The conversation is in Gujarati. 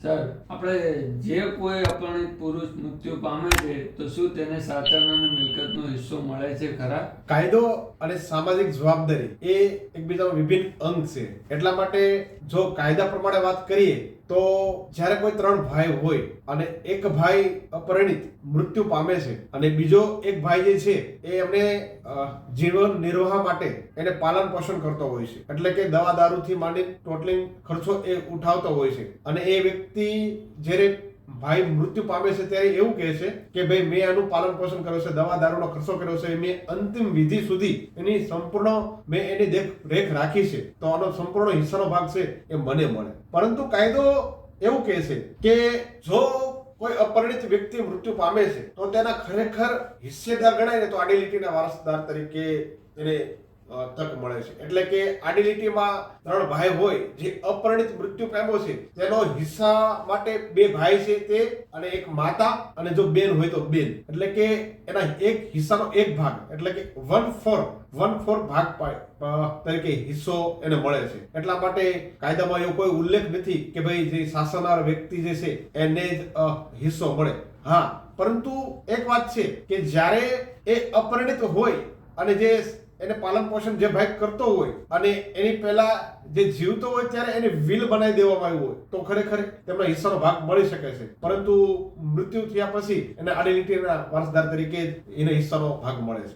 સર, આપણે જે કોઈ અપરિણિત પુરુષ મૃત્યુ પામે છે તો શું તેને સાચન અને મિલકતનો હિસ્સો મળે છે ખરા? કાયદો અને સામાજિક જવાબદારી એ એકબીજાનો વિભિન્ન અંગ છે. એટલા માટે જો કાયદા પ્રમાણે વાત કરીએ તો જ્યારે કોઈ 3 ભાઈ હોય અને એક ભાઈ અપરિણિત મૃત્યુ પામે છે અને બીજો એક ભાઈ જે છે એ એમને જીવન નિર્વાહ માટે એને પાલન પોષણ કરતો હોય છે, એટલે કે દવા દારૂથી માંડી ટોટલિંગ ખર્ચો એ ઉઠાવતો હોય છે. અને એ વ્યક્તિ જ્યારે ભાઈ મૃત્યુ પામે છે ત્યારે એવું કહે છે કે ભાઈ મેં આનું પાલન પોષણ કર્યું છે, દવા દારૂનો ખર્ચો કર્યો છે, મેં અંતિમ વિધિ સુધી એની સંપૂર્ણ મેં એની દેખરેખ રાખી છે, તો આનો સંપૂર્ણ હિસ્સાનો ભાગ છે એ મને મળે. પરંતુ કાયદો એવું કહે છે કે જો કોઈ અપરિણિત વ્યક્તિ મૃત્યુ પામે છે તો તેના ખરેખર હિસ્સેદાર ગણાય ને તો આડી લીટીના વારસદાર તરીકે એને તક મળે છે. એટલે કે આડી લીટીમાં 3 ભાઈ હોય જે અપરિણિત મૃત્યુ પામ્યો છે તેનો હિસ્સા માટે 2 ભાઈ છે તે અને એક માતા, અને જો બેન હોય તો બેન, એટલે કે એના એક હિસ્સાનો એક ભાગ, એટલે કે 1/4 ભાગ તરીકે હિસ્સો એને મળે છે. એટલા માટે કાયદામાં એવો કોઈ ઉલ્લેખ નથી કે ભાઈ જે શાસનાર વ્યક્તિ જે છે એને જ હિસ્સો મળે. હા, પરંતુ એક વાત છે કે જ્યારે એ અપરિણિત હોય અને જે એને પાલન પોષણ જે ભાઈ કરતો હોય અને એની પહેલા જે જીવતો હોય ત્યારે એને વિલ બનાવી દેવામાં આવ્યું હોય તો ખરેખર તેમના હિસ્સાનો ભાગ મળી શકે છે. પરંતુ મૃત્યુ થયા પછી એને આડી લીટીના વારસદાર તરીકે એને હિસ્સાનો ભાગ મળે છે.